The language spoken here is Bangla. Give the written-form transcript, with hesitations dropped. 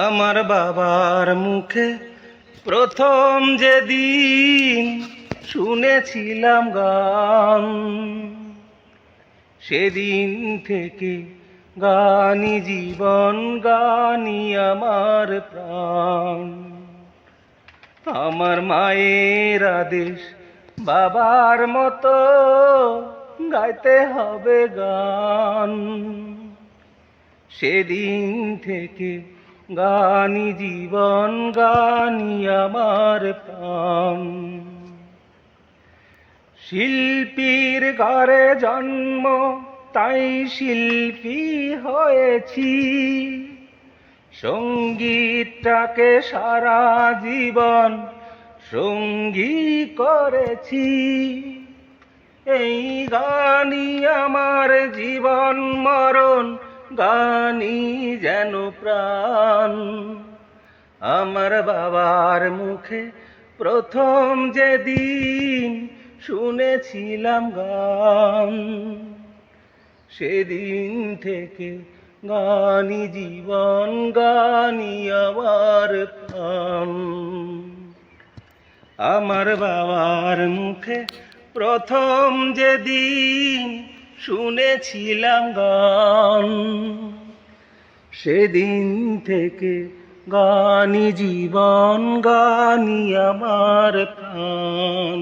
আমার বাবার মুখে প্রথম যেদিন শুনেছিলাম গান, সেদিন থেকে গানই জীবন, গানই আমার প্রাণ। আমার মায়ের আদেশ বাবার মতো গাইতে হবে গান, সেদিন থেকে গানই জীবন, গানই আমার প্রাণ। শিল্পীর ঘরে জন্ম, তাই শিল্পী হয়েছি, সঙ্গীতটাকে সারা জীবন সঙ্গী করেছি। এই গানই আমার জীবন মরণ, গানই যেন প্রাণ। আমার বাবার মুখে প্রথম যেদিন শুনেছিলাম গান, সেদিন থেকে গানই জীবন, গানই আমার প্রাণ। আমার বাবার মুখে প্রথম যেদিন শুনেছিলাম গান, সেদিন থেকে গানই জীবন, গানই আমার প্রাণ।